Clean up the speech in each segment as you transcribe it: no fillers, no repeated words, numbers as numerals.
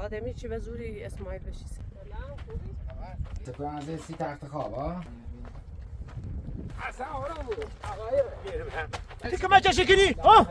آدمی چی به زوری اسماعیل بشی. سلام خوبی؟ تکون از این سی تخت خواب ها؟ اصلا آرام بود آقای تیکه مچه شکنی ها؟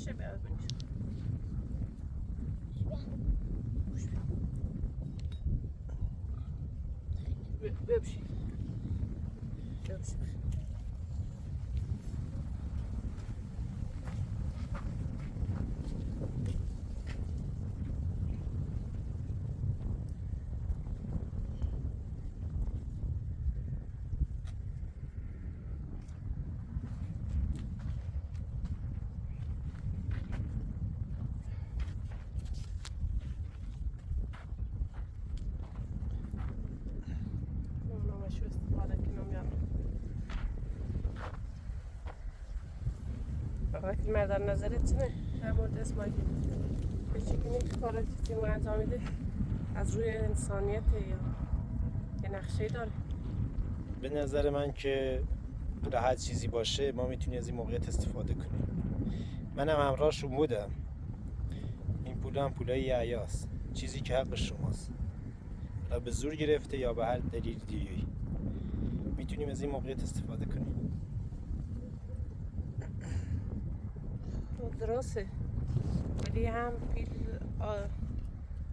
چه بیاد ببشی وقتی مردان نظرت چنه در مورد اسماعیل به چکنی که کاراتی که او انجام میده از روی انسانیت یا یه نقشه داره؟ به نظر من که راحت چیزی باشه ما میتونیم از این موقعیت استفاده کنیم. منم همراهشون بودم. این پول هم پولای یحیاست، چیزی که حق شماست. حالا به زور گرفته یا به هر دلیل دیگه‌ای میتونیم از این موقعیت استفاده کنیم. درسته، ولی هم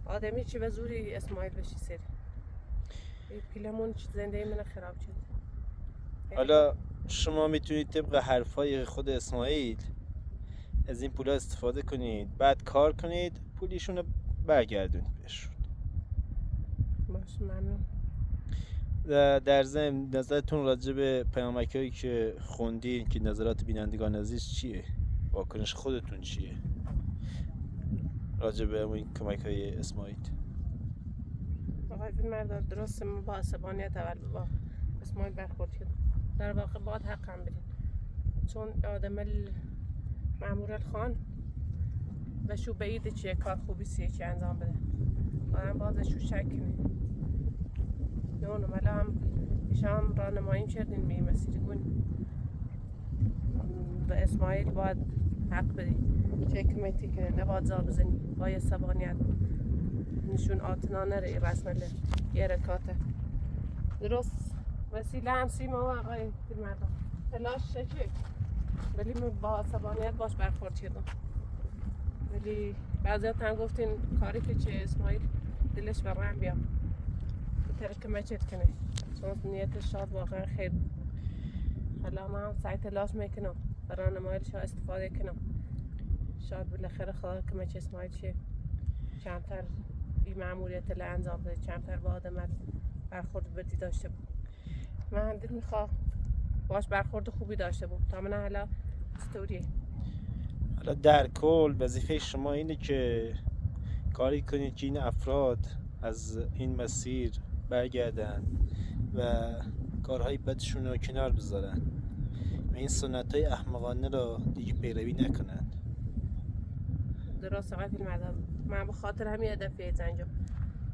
آدمی چی به زوری اسماعیل بشی سری پیلمون زنده من خراب شد. حالا شما میتونید طبق حرفای خود اسماعیل از این پولا استفاده کنید، بعد کار کنید، پولیشون رو برگردونید بهشون. باشه ممنون. در ضمن نظرتون راجع به پیامک‌هایی که خوندین که نظرات بینندگان عزیز چیه؟ واکنش خودتون چیه؟ راجع به این کمک‌های اسماعیل. آقای فیلمبردار درسته ما با عصبانیت اول با اسماعیل برخورد کردم. در واقع باید حقم بدین چون آدم مأمور خان و شو بعیده چیه کار خوبی سیه که انجام بده آدم بازشو شک کنه. نه ملا هم شام راهنمایی کردین به این مسیر کنیم و اسماعیل باید حق بدی چه کمیتی که نباید زار بزنی با یه سبانیت نشون آتنانه ری رسمله یه رکاته درست وسیله هم سیما و آقای فیلمبردار تلاش شکل ولی من با عصبانیت باش برخورد کردم. ولی بعضیات هم گفتین کاری که چه اسماعیل دلش برم بیام ترک مچت کنه چون نیتش شاد واقعا خیر. حالا من هم سعی تلاش میکنم برای نمایلش استفاده کنم شاید بالاخره خدا که مچ اسماعیل شه کمتر این مأموریت ل انجام بده کمتر با آدم برخورد بدی داشته بود. من دل میخواه باش برخورد خوبی داشته بود تا من حالا استوریه. حالا در کل وظیفه شما اینه که کاری کنید که این افراد از این مسیر برگردن و کارهای بدشون رو کنار بذارن و این سنت‌های احمقانه رو دیگه پیروی نکنن. درست آقای فیلمبردار، من به خاطر همین هدفیه زنجا،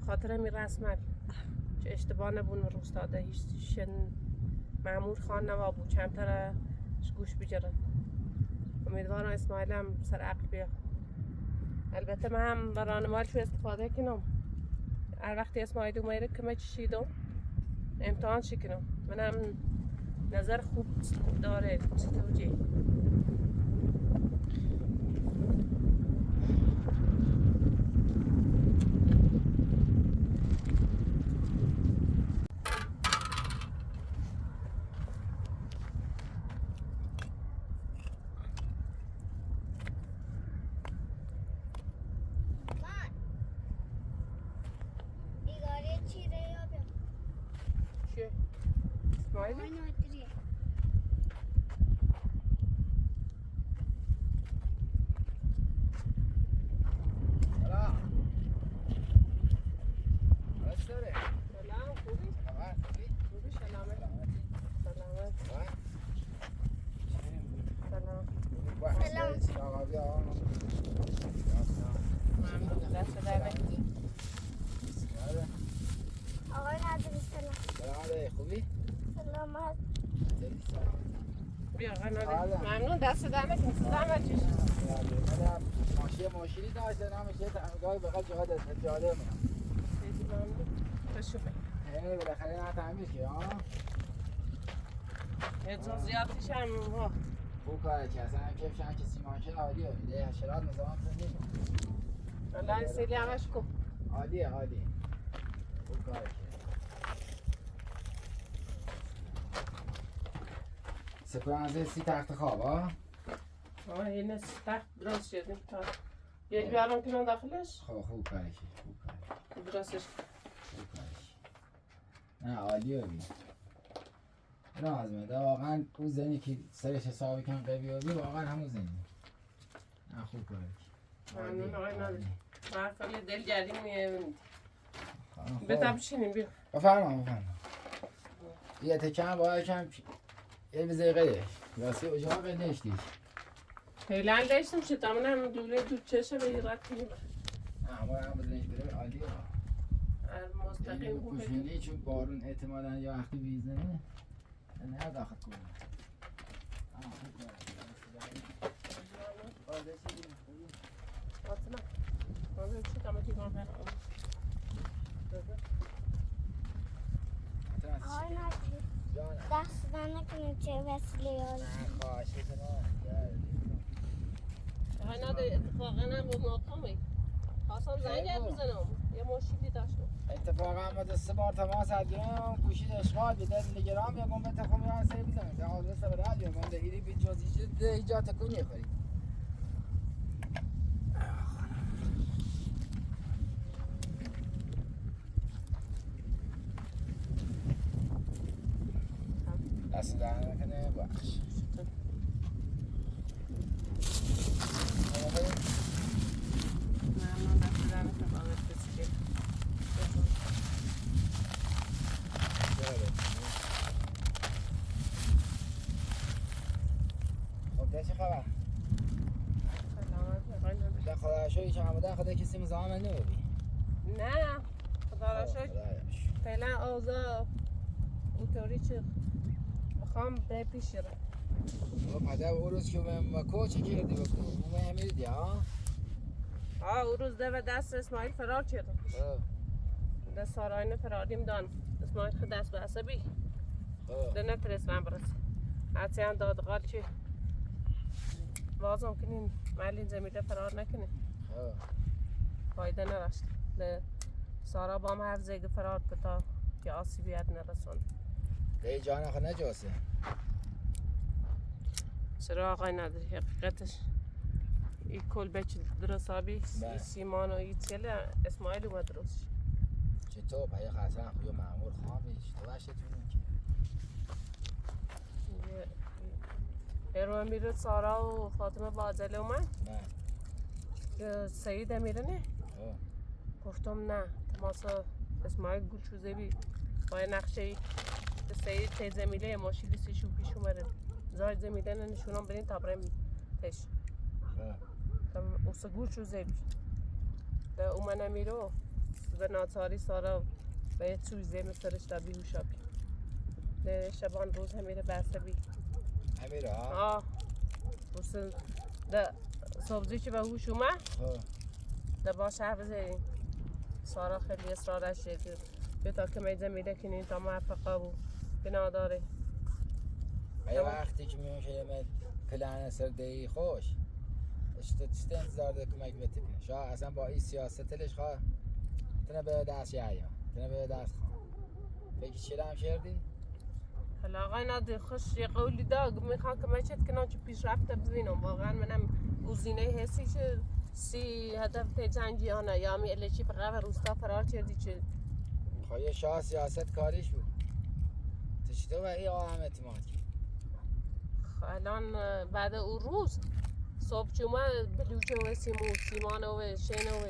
خاطر همین رسمت که اشتباه نبون روستا ده هیچ مأمور خان نوابو چندتر گوش بجرن. امیدوارم اسماعیل هم سر عقل بیا. البته من هم برای مالش استفاده کنم. هر وقتی اسماعیل اومده که چشیدم امتحان شکنم. منم نظر خوب داره توجیه. ممنون دست دمت زحمت کشید. ماشینی داشته نامش یه تعمیرگاه بغل جاده میرم. خیلی ممنون. خوش اومد. بالاخره نه تعمیر که ها. اجازیاتش هم ها. خوب کاره که اصلا کفشن که سیمانشه عالیه. ایده حشرات نظام زندگی. والله سیلی همش کو. عالیه. خوب کاره که. سپران از 30 تخت خواب ها؟ این تخت درست شدیم تا یکی بیارم کنم داخلش؟ خوب کاری درستش خوب کاری نه عالیه بی رازمه واقعا اون زنی که سرش حسابی کن قوی واقعا همون زنی نه خوب کاری ممنون آقای نادری برفالی دل جدیم میبینید بتا بشینیم بیا بفرما یه تکم باید کم یه بزای قده راستی اجاق نشتیش فعلا داشتم شد من هم دوله دو چشه به ایراد کنیم اما هم بزنش بره عالیه مستقیم خوبه کشنی چون بارون احتمالاً یا وقتی بیزنه نه داخل کنه دست نکنیم چه وسیله یاری خواهشه آقای نادری اتفاقا هم به مقامی خواستم زنگ بزنم یه مشکلی داشتم اتفاقا ما 2 بار تماس کردیم گوشید اشغال بیده تلگرام یا گم بته خب میان سری بزنم تا آدرس به رادیو من دهیری بی جزئی ده ایجاد تکونی خورید دست در نکنه بخش ممنون دست در نکنه باقی کسی خب ده چه خبر؟ سلامت آقای نادری ده خدا شوی که همه خدا کسی مزاحم نمیبی نه خدا را شکر فعلا اوضاع اونطوری چه میخوام به پیش رو پدر او روز که با کوچی کردی با کومه همیدی ها؟ او روز ده و دست اسماعیل فرار کردم ده ساراین فراریم دان اسماعیل خود دست به عصبی ده نترس من برس حتی هم دادقال چی وازم کنین مالین زمیده فرار نکنین فایده نرشت ده سارا با هم هر زیگ فرار کتا که آسیبیت نرسون ده جان خود نجاسه چرا آقای نداری حقیقتش این کل بچه درستابی سیمان و این چیل اسماعیل اومد درست چطور پایی خسن خوی معمول خواهمی چطور بشتونیم که ایرو میره سارا و فاطمه بازله و من نه سعید امیره نه گفتم نه تماس اسماعیل گل شوزه بی با نقشه سعید تی زمیله ماشیلی سیشو پیش اومده زاید زمیله نشونم برین تا بریم پیش تم اوسا گل شوزه بی ده اومن امیرو به ناچاری سارا به یه چوزه مثلش تا بیهوشا بی ده شبان روز امیره بسته بی امیره ها آه اوسا ده صبحی که به هوش اومد ده باش حرف زدیم سارا خیلی اصرارش که به تا که میزه میده کنین تا موفقه بود بنا داره یه وقتی که میشه من پلن سر دی خوش اشت انتظار ده کمک بده کنه شا اصلا با این سیاستش خواه تنه به دست یا تنه به دست خواه فکر چیرم کردی؟ حالا آقای نادر خوش یه قولی داغ میخوام که میشد کنم چه پیش رفته ببینم واقعا منم گزینه حسی که سی هدف تجنگیانه یا می الچی فقط روستا فرار کردی چه خواهی شاه سیاست کاریش بود تو چطور به این آهم اعتماد کرد؟ الان بعد اون روز صبح چومه بلوچه و سیمان و شین و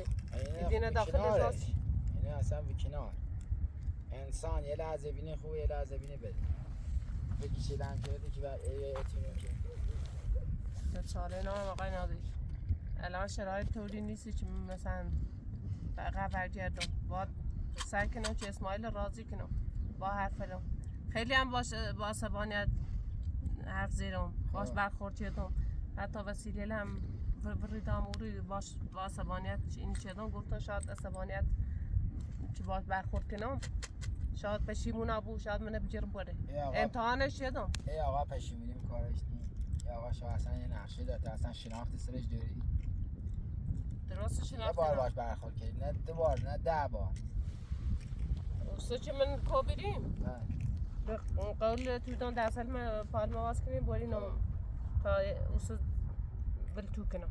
دیدینه داخل احساس اینه اصلا به کنار انسان یه لحظه بینه خوب یه لحظه بینه بده فکر چیدم کردی که باید اعتماد کرد به چاله نام آقای نادر الان شرایط طوری نیستی که مثلا بقیه برگردم باید سعی کنم که اسماعیل راضی کنم با حرفم خیلی هم باشه با عصبانیت حرف زیرم باش برخورد کردم حتی وسیله هم وریدم اوری باش با عصبانیت این چیدم گفتم شاید عصبانیت که باش برخورد کنم شاید پشیمون بود شاید منو بجرم بره امتحانش شدم ای آقا پشیمونی کارش نیست ای آقا شما اصلا یه نقشه داده اصلا شناخت سرش داری درست شناخت یه بار باش برخورد کردی نه 2 بار نه 10 بار اوستا که من کو بریم قول تودان در اصل من پالما واس کنیم بریم تا اوستا بل تو کنم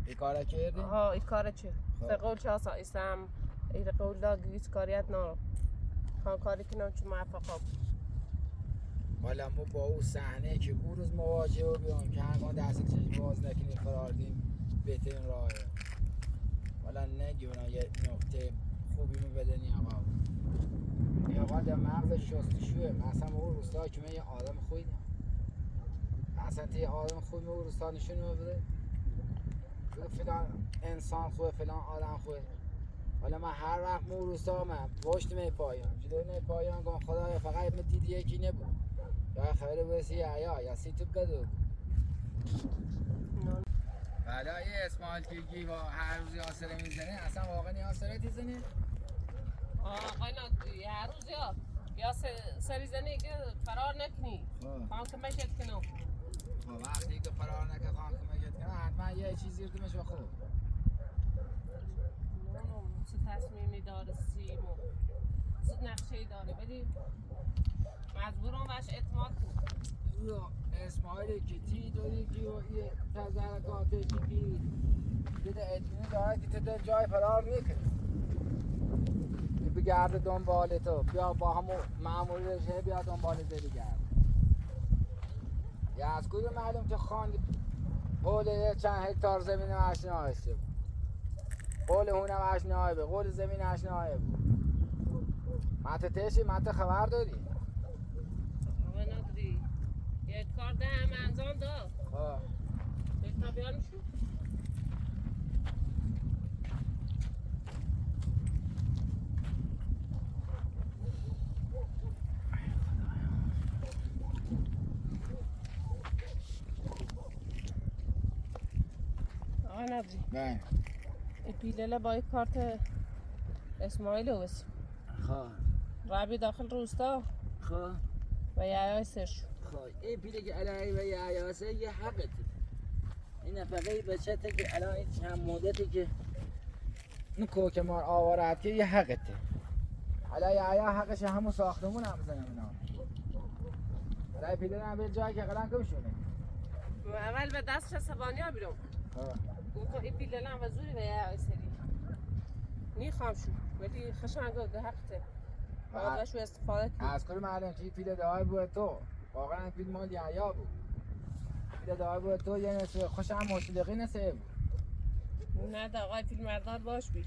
ای کارا کردی؟ ها ای کاره چه قول چه آسا ایسم ای قول دا گیس کاریت نارم خان کاری کنم چه موفقا حالا ما با اون صحنه که اون روز مواجه بیام که هنگام دست چشم باز نکنیم فرار بهترین راهه حالا نگی اونا یه نقطه خوبی رو بدنی آقا ای آقا در مغز شستشوه مثلا اون روستا که من یه آدم خوبی اصلا یه آدم خوبی اون روستا نشون بده فلان انسان خوبه فلان آدم خوبه حالا من هر وقت اون روستا من پشت می پایان جلوی می پایان گم خدایا فقط من دیدی یکی نبود یا خبر برسی یا سی تو بدو بله یه اسماعیل که با هر روز یاسره میزنه اصلا واقعا یاسره تیزنه آقای نادری هر روز یا سری زنی که فرار نکنی خان که مشت کنم وقتی که فرار نکنه خان که مشت کنه حتما یه چیزی رو دمش بخور چه تصمیمی داره سیمو چه نقشه‌ای داره ولی مجبورم بهش اعتماد کنم اسماعیل که تی داری که یه تظاهراتش که بده اطمینان داره که تو جای فرار نکنی بگرده دنبال تو بیا با همون ماموریت بیا دنبال دیگر یا از کدوم معلوم که خان قول چند هکتار زمین اشنایی است قول هونم اشنایی به قول زمین اشنایی بود مت تشی مت خبر داری آقا نداری یک کار ده هم انجام داد تا بیان شو آقا نداری نه این پیلله با یک کارت اسماعیل رو بسیم رابی داخل روستا و یه سرشو این پیله که علایی و یه عیاسه یه حقته این نفقه بچته که علایی چند مدتی که نکو که مار آوارد که یه حقته علای عیا حقش همون ساختمون هم بزنم اینا برای پیله نبید جایی که قلن کمشونه اول به دست سبانی ها بیرم گفتم این پیله هم وزوری و یه سری نیخوام شو ولی خشنگا ده حقته باید شو استفاده کنی از کل معلوم که پیله دعای بود تو واقعا این پیل مال عیا بود دای بود تو یه نسه خوشم موسیقی نسه نه دا آقای فیلمبردار باش بی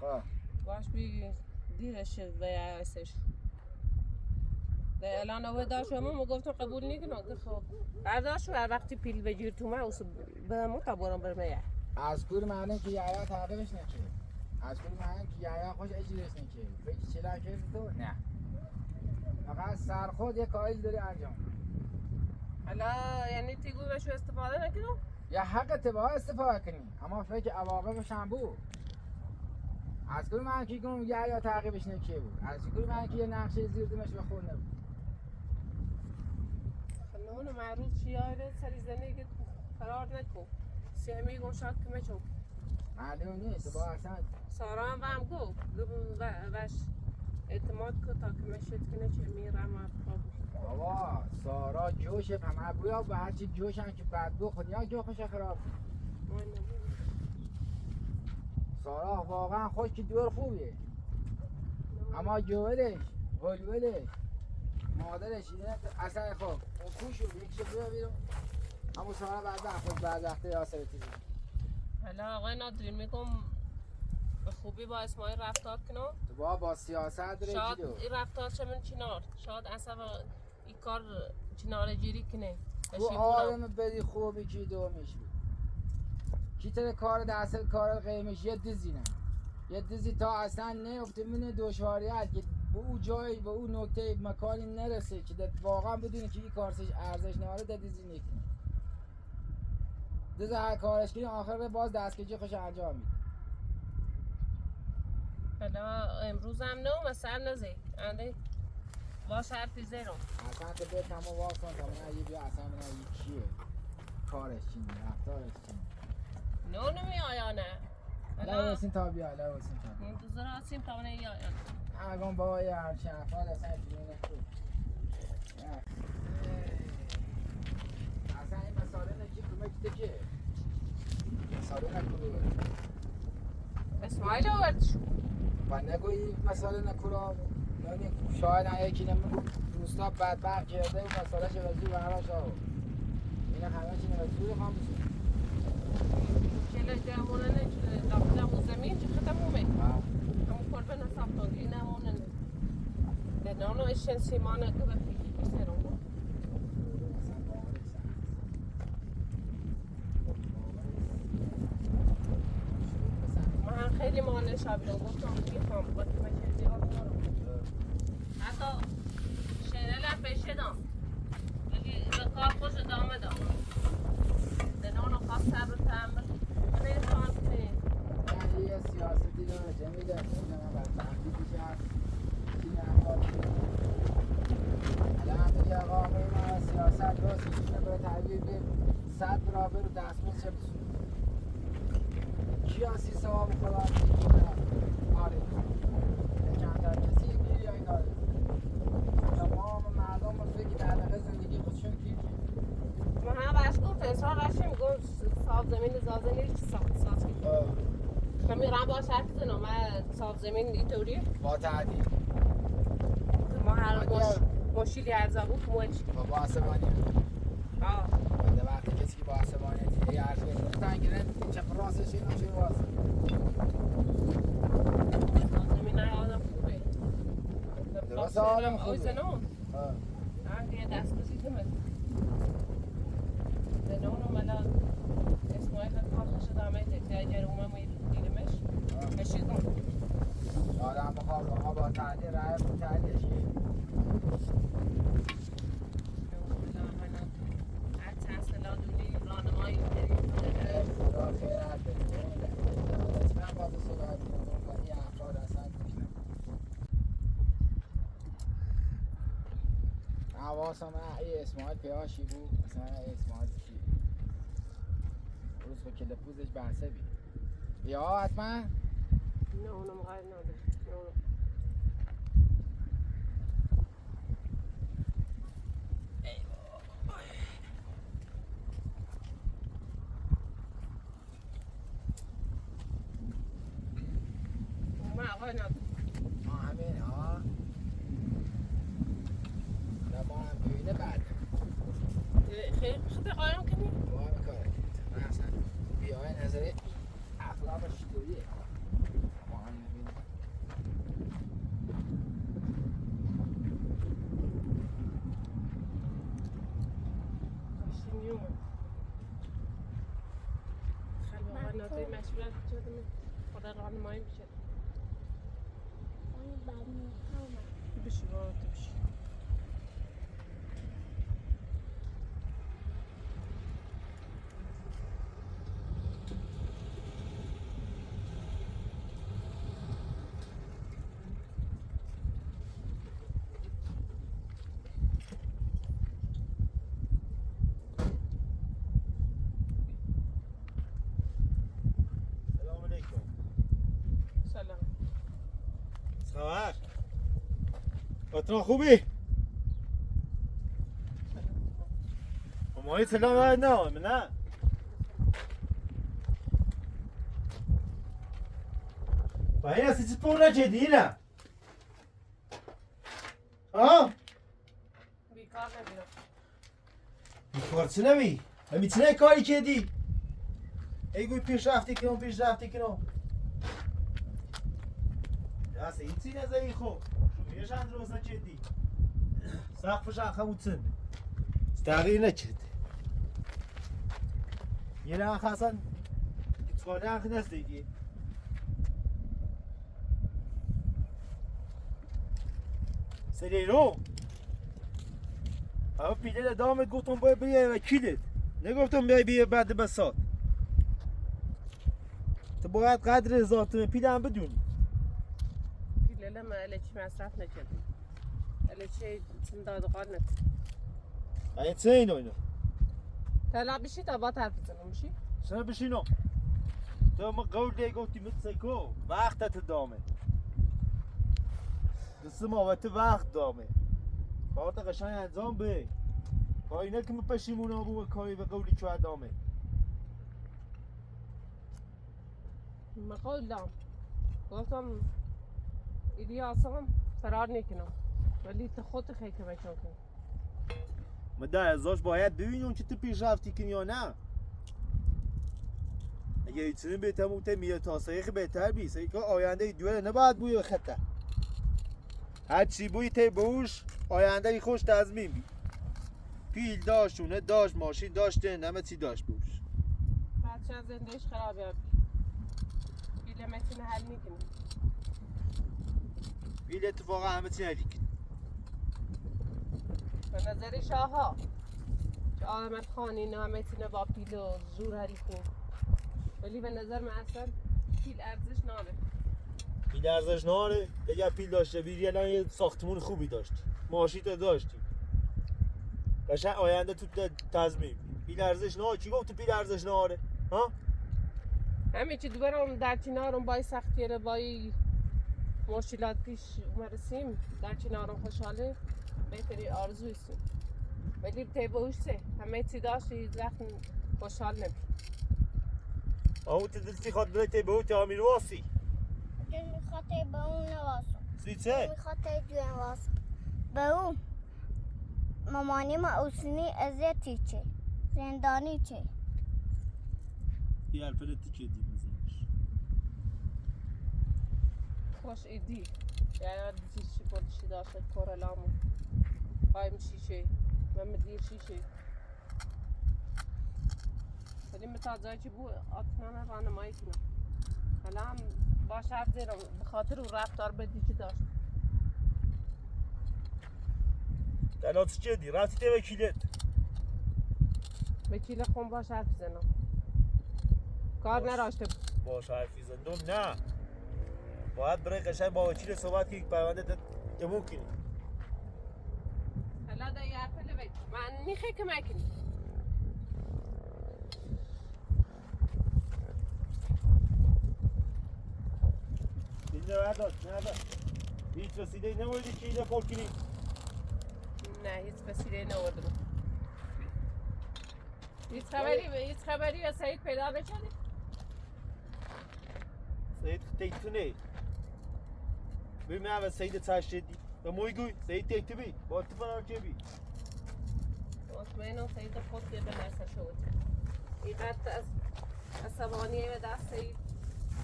خب باش بی دیرش شد و یایسش ده الان اوه داشت ما گفتم قبول نیکنم که خب برداشت و وقتی پیل بگیر تو من به ما تا برام برمه از کور معنی که یایا تعقیبش نکه از کور معنی که یایا خوش اجیرش نکه فکر چلا کرد تو نه فقط سر خود یه کاری داری انجام حالا یعنی تیگو بشو استفاده نکنم یا حق تبا استفاده کنی اما فکر عواقبش هم بود از کور معنی که گم یایا تعقیبش نکه بود از کور معنی که یه نقشه زیر دمش بخور نبود خنون معروض شیاره سری زندگی قرار نکن سهمی گون شاد کمه چون معلوم نیست تو با اصلا سارا هم گفت وش اعتماد که تا کمه شد کنه چه میرم بابا سارا جوشه همه بویا با هرچی جوشن که بعد بو خود یا جو خوش خراب سارا واقعا خوش که دور خوبیه اما جوهرش غلولش مادرش اینه اصلا خوب کوشو یکیشو بیا بیرون همون سارا بعد وقت یاسر تیزی حالا آقای نادری میگم به خوبی با اسماعیل رفتار کنم تو با سیاست داره شاید جیدو این رفتار چمن چینار شاید اصلا این کار چینار جیری کنه تو آدم بدی خوبی کی دو میشی کی تر کار دست کار قیمش یه دیزی نه یه دیزی تا اصلا نیفته من دشواریت که به او جایی به او نکته مکانی نرسه که واقعا بدونی که این کارش ارزش نداره دیزی نکنه دیزی هر کارش کنی آخر باز دستکجی خوش انجام میده حالا امروز هم نه مثلا نزی انده با شرطی زیرم اصلا تو بیت همه واقع کن تا من یه بیا اصلا من یه چیه کارش چیه رفتارش چیه نه نمی آیا نه حالا واسین تا بیا حالا واسین تا بیا منتظر هستیم تا من یا اگم بابا یه هرچی افراد اصلا فیلمونه خوب اصلا این مساله نکی کمک دکه مساله نکرو اسماعیل آورد شو و نگویی مساله نکرو یعنی شاید هم یکی نمیگو دوستا بدبخت کرده و مساله چه وزیر و همه شاو این همه چی نوزیر خواهم بسید چله جمعونه نه چله داخل زمین چه ختم اومه همون کلبه نساختان این همونه نه به نانو اشن سیمانه که بخیش بسیرم من خیلی مانه شابیدم گفتم میخوام با که من زیاد دارم حتی شنل هم پیشه دام ولی به کار خوش ادامه دام دنانو خواست صبر تعمل من این خواهد کنی من یه سیاستی داره چه میده اینجا من بدبختی پیش هست چی نمیخواد الان بگه آقا من سیاست درست میشه برای تحویل بیم 100 برابر رو دستموز چه بسون کی هستی ثواب خدا آره کمتر کسی گیری های داره تمام مردم رو فکر در دقیقه زندگی خودشون گیر من هم برش گفت اصرار رشیم گفت صاف زمین زازه نیست ساخت ساز کنی من میرم باش حرف زنم من صاف زمین اینطوری با تعدیل ما هر مشیلی ارزا بود موچ با آسمانی آه بنده وقتی کسی که با آسمانی یه عرض بزنه تنگیره چپ راستش این چه راست زمین های آدم خوبه درست آدم خوبه زنون یه دست بزیدمه زنون اومدن اسماعیل کارش دامه که اگر اومم دیدمش کشیدم آدم بخواه با تعدیل رای با تعدیلش خدا خیرت بده من با تو صحبت میکنم این افراد اصلا گوش نکن حواسم این اسماعیل پیاشی بود مثلا این اسماعیل چی روز با کل پوزش بحثه بید بیا حتما نه اونم غیر نده ما همین ها ما هم ببینه بعد خیلی خیلی قایم کنی مشغول شدم خدا راهنمایی میشه اون بعد میخوام بشی بابا تو بشی سلام علیکم. سلام خبر؟ اتنا خوبی؟ ماهی سلام باید نه با این هستی چی پول نچه نه؟ ها؟ بیکار نبیرم بیکار چه نمی؟ همی چه کاری کردی؟ ای گوی پیش رفتی کنم دست این چی نزدی خوب شمیش هم درست نچدی سقفش هم بودسن تغییر نچد یه نه خواستن اتخانه هم نست دیگه سری رو اما پیده دامت گفتم باید بیای وکیلت نگفتم بیای بعد بسات تو باید قدر 1000 تومن پیده هم بدونی لیلا ما الی چی مصرف نکردم الی چی چند دادقال نکردم این چه اینو طلع بشی تا با طرف بزنم بشی سنه بشینو تو ما قول دی گفتی متسکو وقتت دامه دست ما وقت وقت دامه کارت قشنگ انجام به کاری نه که پشیمون بو کاری و قولی چه دامه ما قول دام گفتم ایدی آسان فرار نکنم ولی تو خودت خیلی کمک کن ما در ازاش باید ببینیم که تو پیش رفتی کنی یا نه اگه ایچنین بهتر موته میاد تا سایخ بهتر بی سایخ آینده دوره نباید بوی به خطر هر چی بوی تی بوش آینده خوش تضمین بی پیل داشت شونه داشت ماشین داشته نمه چی داشت بوش بچه از زندگیش خرابه بیله متین حل میکنی پیل اتفاقا همه چی نلیکن به نظر شاها که آمد خان اینا همه تینه با پیل و زور هری خوب ولی به نظر من اصلا پیل ارزش ناره پیل ارزش ناره اگر پیل داشته بیری الان یه ساختمون خوبی داشتی ماشین تو داشتی قشنگ آینده تو تضمین پیل ارزش ناره چی گفت تو پیل ارزش ناره ها همه چی دوباره در کنارم بای سختیره بای مشکلات پیش مرسیم در کنارم خوشحاله بهتری آرزویستیم ولی تی بوشته همه چی داشت هیچ وقت خوشحال نبی آمو تدلتی خواد بره تی به او تامیر واسی دل میخواد به اون نواسم سی دل چه؟ میخواد دوی واسم به اون مامانی ما اوسنی ازیتی چه زندانی چه یه الپلتی که دی مزنش خوش ایدی یعنی دیشی بودشی داشت کورلامو قایم شیشه و مدیر شیشه ولی متا جایی که بو آتنان راهنمایی کنم حالا هم با شرط زیرم به خاطر او رفتار بدی که داشت دلات چه دی؟ رفتی تی وکیلت وکیل خون با شرط زنم کار نراشته باش حرفی زندم نه باید برای قشنگ با وکیل صحبت که پرونده تموم کنی حالا دا یه اپل بید من میخوای که مکنی اینجا برداشت نه هیچ رسیده نموردی که اینجا پر کنی نه هیچ وسیله نوردم هیچ خبری یا سعید پیدا نشدی سعید تیتونه ببین من سعید تشدی و موی گوی سعید تیتو بی با تو فرار که بی مطمئنم سعید خود یه به نرسه شد اینقدر از عصبانیه به دست سعید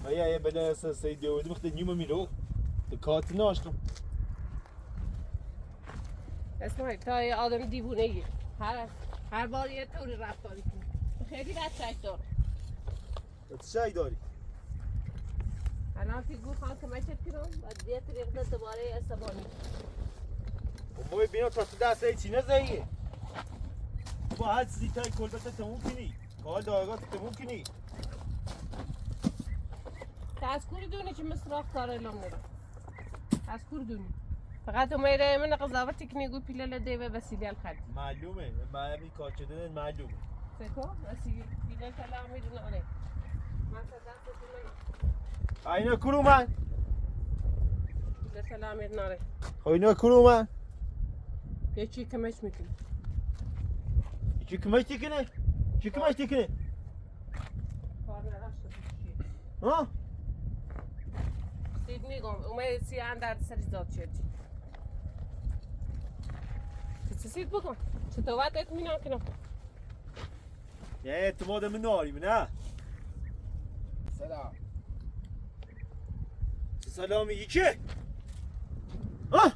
و یه به نرسه سعید دیوردی بخته نیوم میرو تو کارت ناشتم اسمعی تا یه آدم دیوونگی هر بار یه طوری رفتاری کنی خیلی بد شک داره تو چه داری؟ الان فی گو خان کمکت کنم بعد دیگه طریق دوباره عصبانی ما بینا تا دست ای چی نزاییه با هر چیزی تای کلبت تموم کنی کال دارگاه تموم کنی تذکر دونی که مثل راه کار اعلام نرم تذکر دونی فقط میره من قضاوتی کنی گو پیلل دیوه وسیله الخرد معلومه من همین کار شده معلومه سکو وسیله پیلل کلا میدونه آره من تا دستتون اینا کرو من پیلل کلا میدونه آره خب اینا کرو من یه چی کمش میکنی چی کمش تکنه؟ چی کمش تکنه؟ کار نداشته باشی ها؟ سید میگم اومه سی اندر سری زاد شد چی سید بکن چطور وقت اطمینان کنم یه اعتماد من ناریم نه؟ سلام سلامی یکی؟ ها؟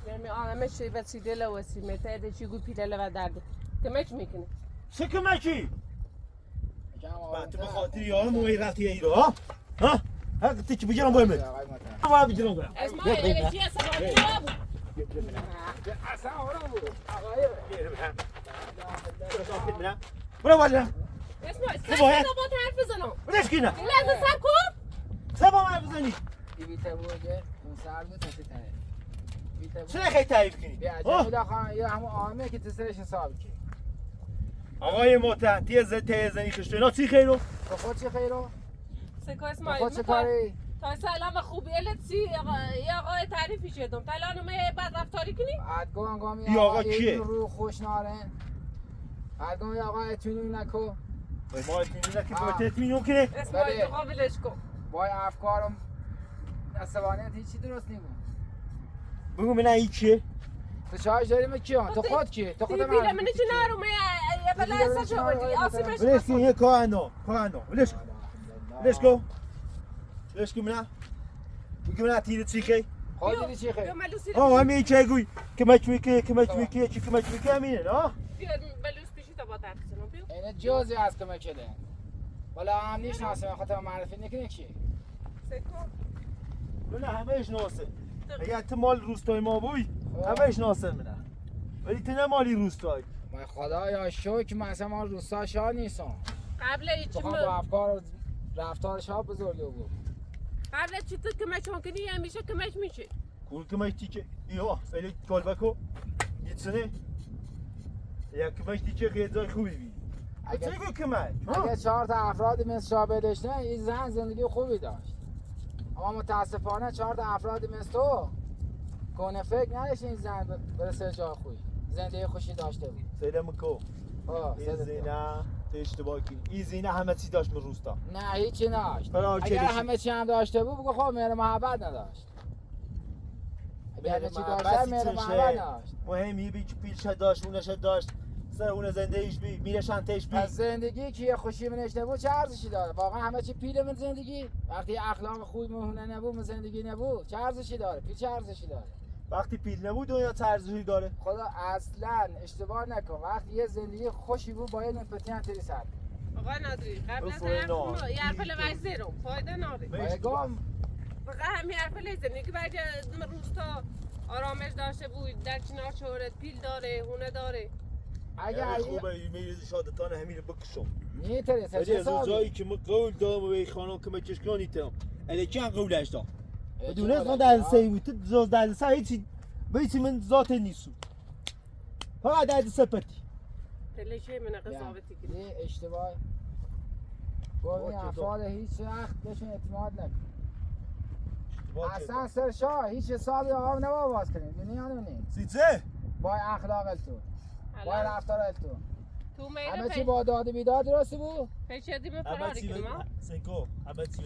یعنی آنمه شی وسیله لوسی متعده چی گو پیلل و درده کمش میکنه چه کمکی؟ یکم بعد تو به آروم‌تر. خاطر یارم موی رفتی ای رو ها؟ ها؟ حق تیچ بجرم باید من آقای محترم. باید بجرم باید اسمع یه چی عصبانی نبود اصلا آرام بود آقای برو باید اسمع باید. سعی با حرف بزنم برش کنه این لحظه سب کن سبا من بزنی ای بیته بوده اون سر بود تسی تنه بیته بود چرا خیلی تعریف کنی؟ بیا ها؟ جمیل آخان یا همون آمه که تو سرش حساب کی آقای محترم تیزنی کشته اینا چی خیرو؟ تو خود چه خیرو؟ سکو تو اسمع خود چه کاری؟ تا سلام و خوبی الت سی یه آقای تعریفی شدم تا الان اومه بعد رفتاری کنی ادگو انگامی ای آقا کیه؟ رو خوش نارن ادگو یا آقا اتونی نکو ما اتمینی که باید اتمینی کنه اسمع بله. تو قابلش کن وای افکارم عصبانیت هیچی درست نیمون بگو من این چیه؟ تو چایش داریم کیان تو خود کی تو خود تی پیله منی چی نرومه یه بلا دیگه ایسا بلنش شو آسیبش ولش کن یه کارانو ولش کن ولش کن منه بگو منه تیره چی خیلی خود دیدی چی خیلی همین چه گوی کمک میکنه چی کمک میکنه همینه نه؟ بلوز پیشی تا با حرف بزنم بیو اینه جزی از که مکده ولی هم نیش ناسه خاطر معرفی نکنه چی سکو من همهش ناسه اگر تو مال روستای ما بوی همهش ناسه منه ولی تو نه مالی روستای من خدایا شکر من اصلا ما روستا شاه نیستم قبل ایچی بخوام با افکار و رفتار شاه بزرگه بود قبل چی تو کمک کنی همیشه کمک میشه کول کمک تیکه ایوا ولی کال بکو یه سنه یا کمک تیکه خیلی جای خوبی بی اگه چه گو کمک؟ اگه 4 تا افرادی مثل شاه داشته این زن زندگی خوبی داشت اما متاسفانه 4 تا افرادی مثل تو کنه فکر نداشت این زن برسه جای خوبی زندگی خوشی داشته بود سیدم کو این زینه تو اشتباه کنی این زینه همه چی داشت من روستا نه هیچی نداشت برای اگر چه همه چی هم داشته بود بگو خب مهر محبت نداشت اگر همه چی داشته مهر محبت نداشت مهمی بی که پیلش داشت اونش داشت سر اون زندگیش بی میره شانتش بی از زندگی که یه خوشی من نشته بود چه ارزشی داره واقعا همه چی پیل من زندگی وقتی اخلاق خوبی مهونه نبود من زندگی نبود چه ارزشی داره پیل چه ارزشی داره وقتی پیل نبود دنیا ترزشی داره خدا اصلا اشتباه نکن وقتی یه زندگی خوشی بود باید نفتی انتری سر آقا نادری قبل از بفرمایید. حرف یه حرف لوزی رو فایده نداره بگم فقط همین حرف لزنی که باید روستا آرامش داشته بود در کنار شهرت پیل داره هونه داره اگر خوبه میره شادتان همین رو بکشم نیتری سر ولی چه از اون حسابی جایی که ما قول دارم و به خانم کمکش کنم نیتم الی چند قولش دارم چه بدون از قولش در دارم؟ سه بود تو در سه هیچی به هیچی من ذات نیستم فقط در سپتی تلشه من قضاوتی کنی یه اشتباه گفت این افراد هیچ وقت بهشون اعتماد نکن اصلا سر شاه هیچ حسابی آقا نبا باز کنیم دونی یا نونی سیزه با اخلاق تو با رفتار تو تو همه چی میره با داد و بیداد درستی بود پیچه من همه فراری چی کنیم ها سنکو همه چی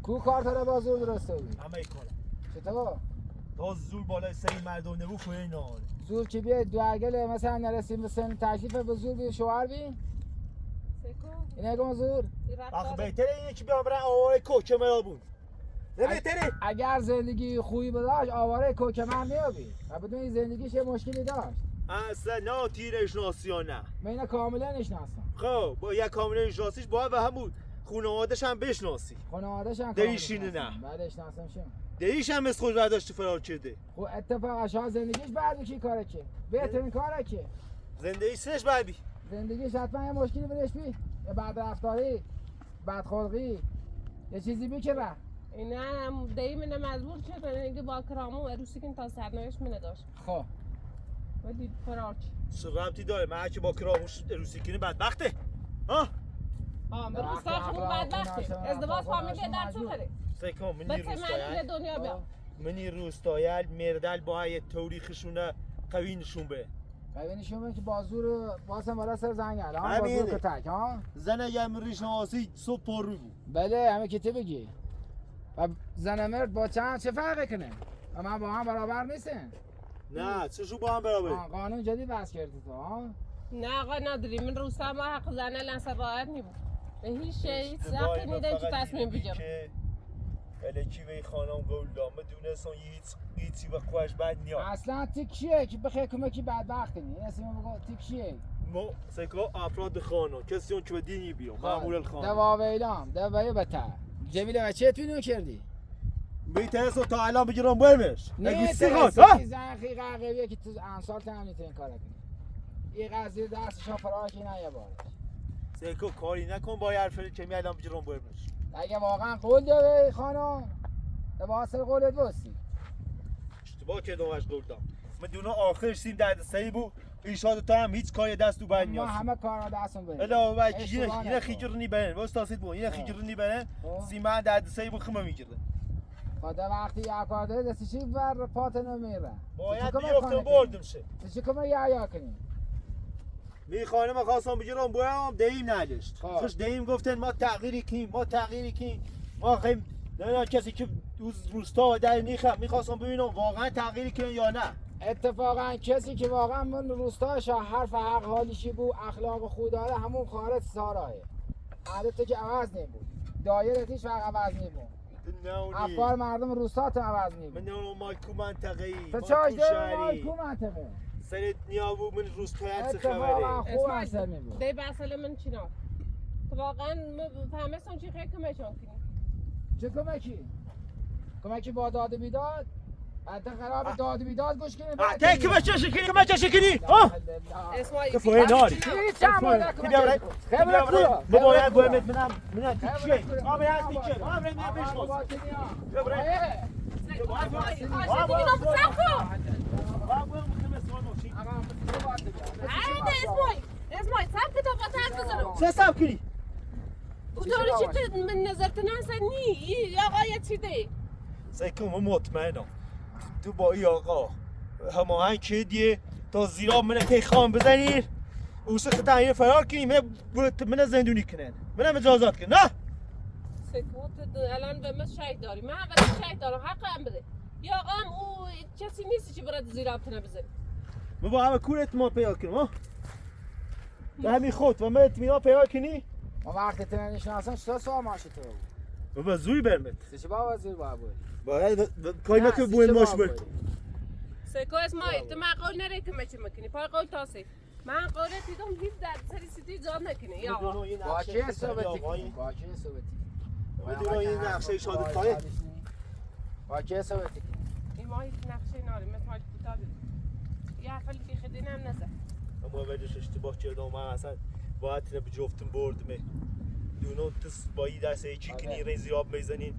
کو کار تا با زور درسته بود همه کار چطور تا زور بالای سری مردم نبود خوی نهار زور که بیاد دو عگل مثلا نرسیم به سن تشریف به زور بی شوهر بی سکو اینه گم زور آخه بهتره اینه که بیام برن آواره کوچه مرابون نه بهتره اگر زندگی خوبی بداشت آواره کوکمن میابی و بدون این زندگیش یه مشکلی داشت اصلا نه تیرش ناسیانه من اینو کاملا نشناسم خب با یک کامله شاسیش باید به هم بود خانوادش هم بشناسی خانواده‌ش هم دیشینه نه. بعدش ناسم شم. دیش هم از خود برداشت فرار کرده خب اتفاقا شاه زندگیش بعد کی کاره که بهترین کاره که زندگی سرش بابی زندگیش حتما یه مشکلی برش بی یه بد رفتاری بد خلقی یه چیزی بی که ره اینا دایی من مجبور شد اینکه با کرامو عروسی کن تا سرنوشت من داشت خب ولی فرار چی چه ربطی داره من که با کراموش عروسی کنی بدبخته ها به روستا خون بدبخته ازدواج فامیلی در تو خره سیکم منی بچه من روستایل دنیا بیا منی روستایل مردل باید توریخشونه قوی نشون به ببینیشون که بازور واسه بالا سر زنگل ها همینه. بازور کتک ها زن یه ریشناسی صبح پر رو بود بله همه که تی بگی و زن مرد با چه فرقی کنه و من با هم برابر نیستن نه چشو با هم برابر قانون جدید بس کردی تو ها نه آقا نداری من روستا ما حق زنه لنسر راحت نیبود به هیچ شیء حقی نیدن که تصمیم بگیرم الکی به خانم گلدامه دونستان هیچی به خوش بد نیاد اصلا تیکشیه که بخیر کمکی بدبخت کنی این اسم بگو تیکشیه ما سکا افراد خانم کسی اون که به دینی بیام معمول الخانم دوا ویلام دوا بتا جمیل بچه تو اینو کردی میترسو تا الان بگیرم برمش نه سی خواست ها زن خیلی قرقیه که تو انصار تامین این کار کنی این قضیه دستشان فرار که نه یه بار سکا کاری نکن با حرفی که می الان بگیرم برمش اگه واقعا قول داره خانم دوا اصل قولت بستی اشتباه کردم واش گلدام من دونا آخر سیم درد سری بود ایشاد تا هم هیچ کاری دست تو بند ما نیاز همه کارا دستون بریم الا و کی اشتباه اینا نکن. خیجرنی برن واسه تاسید بود اینا خیجرنی برن خب. سیمان درد سری بود خم میگیره خدا وقتی یه کار داره دستی چی بر پات نمیره باید بیافتم بردم شه چی کنم یا کنی می خانم خواستم بگیرم برم دیم نداشت خب. خوش دیم گفتن ما تغییری کنیم ما خیم نه کسی که روستا در نیخم میخواستم ببینم واقعا تغییری کنن یا نه اتفاقا کسی که واقعا من روستاش حرف حق حالیشی بود اخلاق خود داره همون خارج ساراه عادت که عوض نمیبود دایره هیچ وقت عوض نمیبود افکار مردم روستا تو عوض من نمیبود نمیدونم مایکو منطقه‌ای تو مایکو چاش داره شهری مایکو منطقه سرت نیابو من روستایت چه اتفاقا خبره خوب اثر نمیبود دی بساله من چی نام تو واقعا فهمستم چی خیلی کمشون کنی چه کمکی؟ کمکی با داد و بیداد؟ انت خراب داد و بیداد گوش کنی ته که بچه شکنی ها اسماعیل کفایه ناری هیچ هم باید بیاورد خبره کلا مباید باید منم تیکه آبه هست تیکه آبه میام بشناس اسماعیل سب که تا باتر بزنم چه سب کنی؟ اونطوری چی تو من نظرت نسن نی آقای چی ده سیکم مطمئنم تو با ای آقا هماهنگ کردیه تا زیرا منه که خان بزنی اوسه خطا این فرار کنی من زندونی کنن منم اجازات کن نه سکوت الان به من شهید داری من اول شهید دارم حق هم بده یا آقا هم او کسی نیستی که برات زیرا بتونه بزنی من با همه کور اعتماد پیدا کنم ها به همین خود و من اطمینان پیدا کنی ما وقتی تنش ناسن چطور سوال ماشی تو و به زوی برمت چه با وزیر با بود باید کاری نکن بوین ماش برد سکو اسماعیل تو من قول نره که مچه مکنی پای قول تاسی من قول دیدم هیچ در سری سیتی جان نکنی یا آقا با چه صحبتی کنی با چه صحبتی میدونم این نقشه شادتای با چه صحبتی کنی این ما هیچ نقشه ناری مثل مال کتابی یه حرفلی که خدین هم نزد اما ولیش اشتباه کردم من اصلا باید اینو به جفتم بردمه دونو تو با این دست یکی کنی رین زیاب میزنین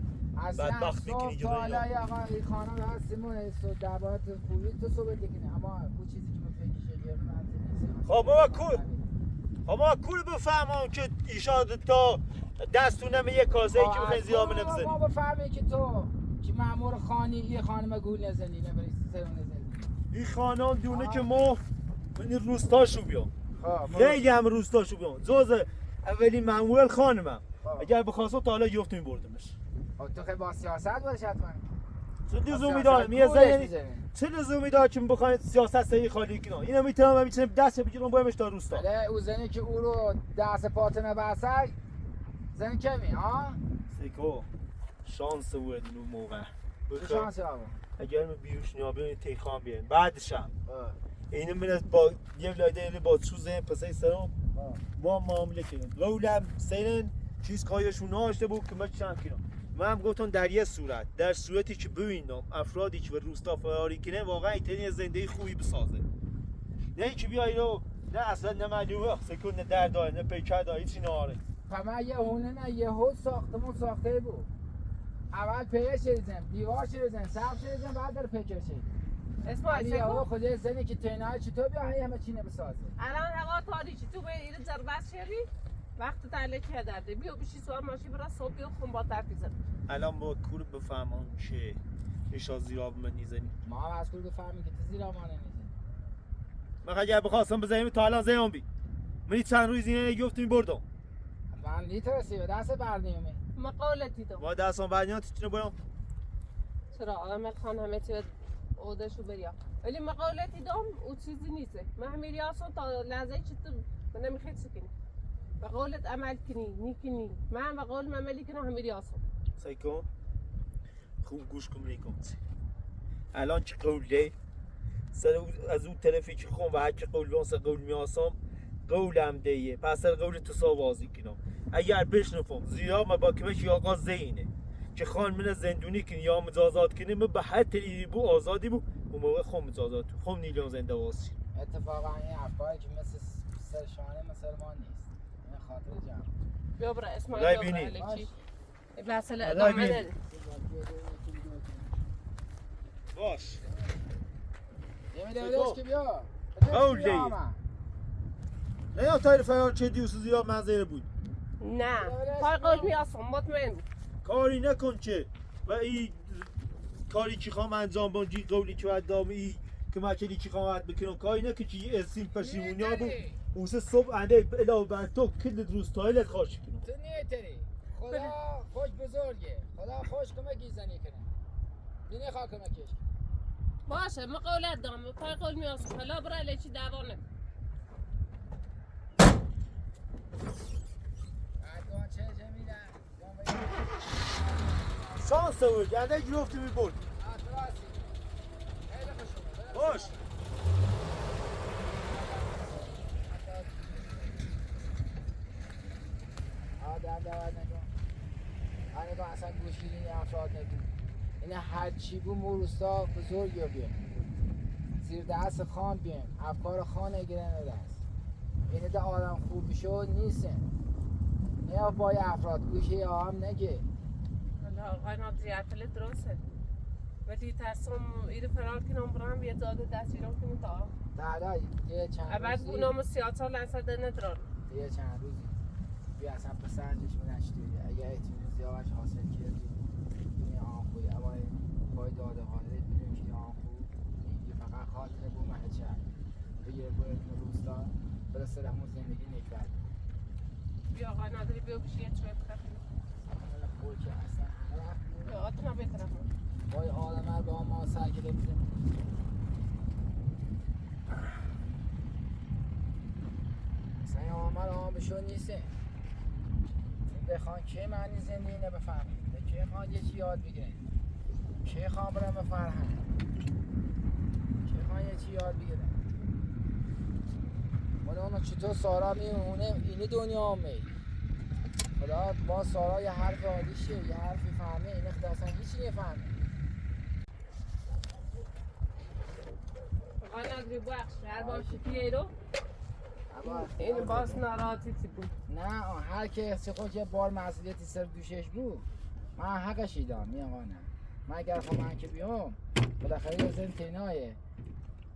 بدبخت میکنی تو حالا یا آقا این خانم هستیمون تو دربارت خوبی تو صحبتی کنی اما اون چیزی که من فکرش گرفتم خب ما کور بفهمم که ایشاد تا دستونم یه کاسه ای که بخوای زیاب نبزنی ما بفهمی که تو که مأمور خانی یه خانم گول نزنی نبری سرون نزنی این خانم دونه که ما من روستاشو بیام خیلی هم روستاشو بیام جز اولین مأمور خانمم اگر بخواستم تا حالا یفت میبردمش تو خیلی با سیاست باشه حتما چه لزومی داره چه لزومی داره که بخواید سیاست سری خالی کنه اینو میتونم دست بگیرم بایمش تا روستا بله او زنی که او رو دست پاتنه بسر زن کمی ها سیکو شانس بود اون موقع چه شانسی آقا اگر من بیروش نیابه تیخان بیان بعدشم اینو من با یه ولایده با چوزه پسای سرم با معامله کنم قولم سرن چیز کایشون ناشته بود که من چند کنم. من هم گفتم در یه صورت، در صورتی که ببینم افرادی که به روستا فراری کنه واقعا ایتنی زندگی خوبی بسازه. نه اینکه بیایی رو نه اصلا نه معلومه سکون نه در داره نه پیکر داره هیچی ناره. فما یه هونه نه یه هود ساختمون ساخته بود. اول پیه شریزن، دیوار شریزن، سقف شریزن، بعد در پیکر شریزن. اسماعیل علی آقا سکو خدا زنی که تنهای چطور بیایی همه چینه بسازه. الان هوا تاریکی تو به این زربست شری وقت تعلیه که درده بیا بشی سوار ماشی برا صبح بیا خون با ترفیزن. الان با کور بفهمم که نشا زیرا به من نیزنی. ما هم از کل بفهمیم که تو زیرا ما نمیزنی. من اگر بخواستم بزنیم تا الان زیان بی منی چند روی زینه گفتیم بردم. من لیترسی به دست بردیمه. مقالتی تو ما دستان بردیان تیچنه برام. چرا عامل خان همه چی عودشو بریا ولی مقالتی دام او چیزی نیست. من همیری آسان تا لحظه چطور من نمیخواد سکنی. بقولت عمل کنی نیکنی من بقول عملی کنم همیری آسان. سایکون خوب گوش کن میگم. الان چه قوله؟ از اون طرفی که خون و هر که قول بیان سر قول میاسم قولم دیه پس سر قول تو سا بازی کنم اگر بشنفم زیرا ما با کمش آقا زینه که خان من زندونی کنی یا مجازات کنی من به هر طریقی بو آزادی بو اون موقع خون مجازات خون نیلیون زنده واسه اتفاقا این افکاری که مثل سرشانه مسلمان نیست. این خاطر جمع. بیا برا اسماعیل خدای بیا برا بینی. الکی مسئله خدای ادامه بینی. نده. باش یه میده که بیا. قول دیه نه یا تایر فرار چه دیوسو زیرا منظره بود نه پای قول میاسم مطمئن کاری نکن که و این کاری که خواهم انجام بانجی قولی که باید دام ای که مچلی که خواهم باید بکنم کاری نکن که یه اسیم پشیمونی ها بود اون سه صبح انده علاوه بر تو کلت روز تایلت خواهش کنم تو نیتری. خدا خوش بزرگه. خدا خوش کمکی زنی کنه. دینه خواه کمکش. باشه مقالت دام پای قول میاسم حالا برا الکی دعوا نکن. عدوان چه میدن؟ شانس بود گرده گرفتی می برد خیلی خوش باش دعوت نکن. نگاه اصلا گوشگیری این افراد نکن. این هرچی بود موروستا بزرگ یا بیم زیر دست خان بیم افکار خان اگرن دست اینه ده آدم خوب شد نیستن نه بای افراد گوشی یا هم نگه حالا آقای نادری عطله درسته ولی ترسم ایره فرار کنم برام یه داده دست ایران کنم تا دادا یه چند اول روزی بونام سیاتا لنسده ندارن یه چند روزی بیا اصلا پسندش نشتی اگه ایتونی زیادش حاصل کردی این آنخوی اما پای داده حاله بیدیم که آنخو اینگه فقط خاطر بو محچه بگیر باید روستا برسه رحمون زندگی نکرد بیا آقای نادری بیا بشی یه چوب خفی خوی که اصلا بیا آتنا بهترم وای آدم هر با ما سر کده میزن اصلا این آمر آمشون نیسته بخوان که معنی زندگی نبفهمید که خواهد یه چی یاد بگیره که خواهد برم بفرهم که خواهد یه چی یاد بگیره اونو چطور سارا میمونه اینی دنیا هم می خدا با سارا یه حرف عادیشه یه حرفی فهمه اینه خدا اصلا هیچی نفهمه آقای نادری بخش هر بار شکیه رو این باز ناراحتی تی بود نه هر که چه خود یه بار مسئولیتی سر دوشش بود من حقش ایدام می آقا نه من اگر خواهم من که بیام بالاخره یه زن تینایه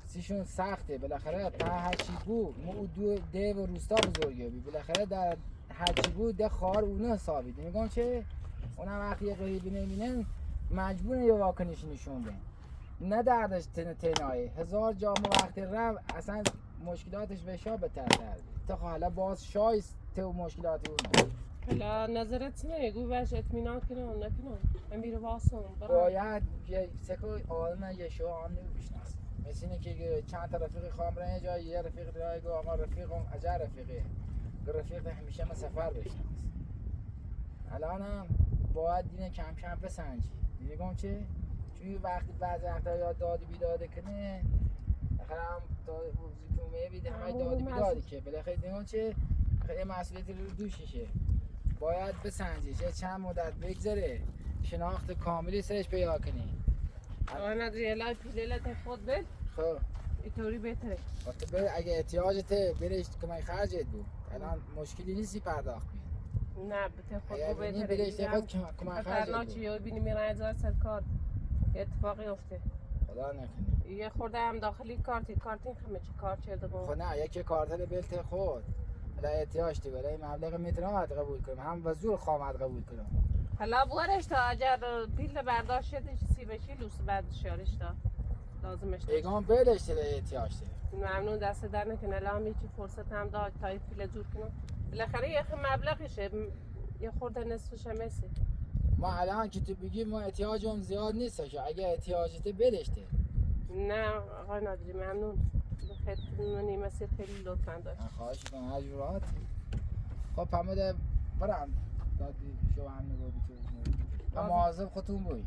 سیشون سخته بالاخره تا هرچی بود مو دو ده و روستا بزرگه بی بالاخره در هرچی بود ده خوار اونه حسابیده میگم چه اونم وقتی یه غریبی نمینن مجبور یه واکنش نشون بین نه دردش تینایه هزار جام وقتی رم اصلا مشکلاتش به شا بتر درده تا حالا باز شایست تو مشکلات اون حالا نظرت نه گو باش اطمینان کنم نکنم امیر واسم باید یه سکو آدم یه شو آن نمیشناسه مثل اینه که چند تا رفیق خواهم برن جای یه رفیق درای گو آقا رفیقم عجب رفیقه رفیق همیشه ما سفر بشناس الانم باید دینه کم کم بسنجی میگم چه چون وقتی بعضی وقتا یاد داد بیداد کنه آخر هم جمعه بیده همه داد بیدادی که بالاخره دیگه چه خیلی مسئولیتی رو دوششه باید بسنجیش یه چند مدت بگذره شناخت کاملی سرش پیدا کنی. آقا نداری الان پیللت خود بل خب اینطوری بهتره. وقتی اگه احتیاجت برش کمک خرجت بود الان مشکلی نیستی پرداخت کنی. نه بته خود اگه بو بینی بهتره. برش خود کمک خرجت خطرناکی بود. یا بینی میرن از سر کار یه اتفاقی افته. خدا نکنه. یه خورده هم داخلی کارتی خمه چی کار چرده با. خب نه یکی کارتر بلت خود حالا احتیاج دی برای مبلغ میتونم قبول کنم هم و زور خامد قبول کنم. حالا بورش تا اگر پیل برداشت شده سی بشی لوس بعد شارش تا لازمش داشت. ایگان بلش دی احتیاج دی. ممنون دست در نکنه الان هیچی فرصت هم داد تا این پیل زور کنم. بالاخره یه مبلغشه یه خورده نصفش هم هستی. ما الان که تو بگی ما احتیاجم زیاد نیست که اگه احتیاجت بلش دی. نه آقای نادری ممنون. خیلی مسیر خیلی لطفاً داشت. من خواهش کنم هر جور راحت. خب پموده برم دادی شو هم نگو تو. من مواظب خودتون بوی.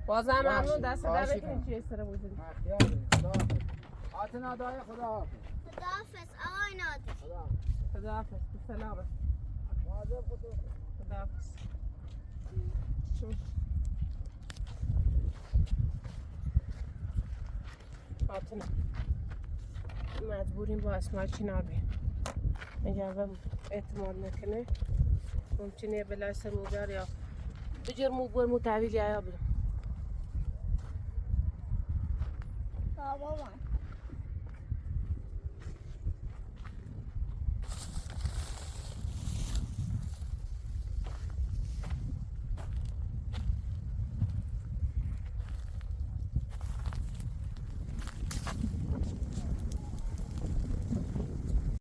بازم ممنون دست در خواهش نکنید می‌کنم. چی استره بودید. من اختیار دارم. خدا حافظ. آتنا دای خدا حافظ. خداحافظ آقای نادر. خدا حافظ. خداحافظ بسلامه. مواظب خودتون. خداحافظ. آتنا مجبوریم با اسماعیل چنار بیم. اگر به اعتماد نکنه ممکنه بلای سر موبر یا بجر موبر متحویل یا بیم. بابا من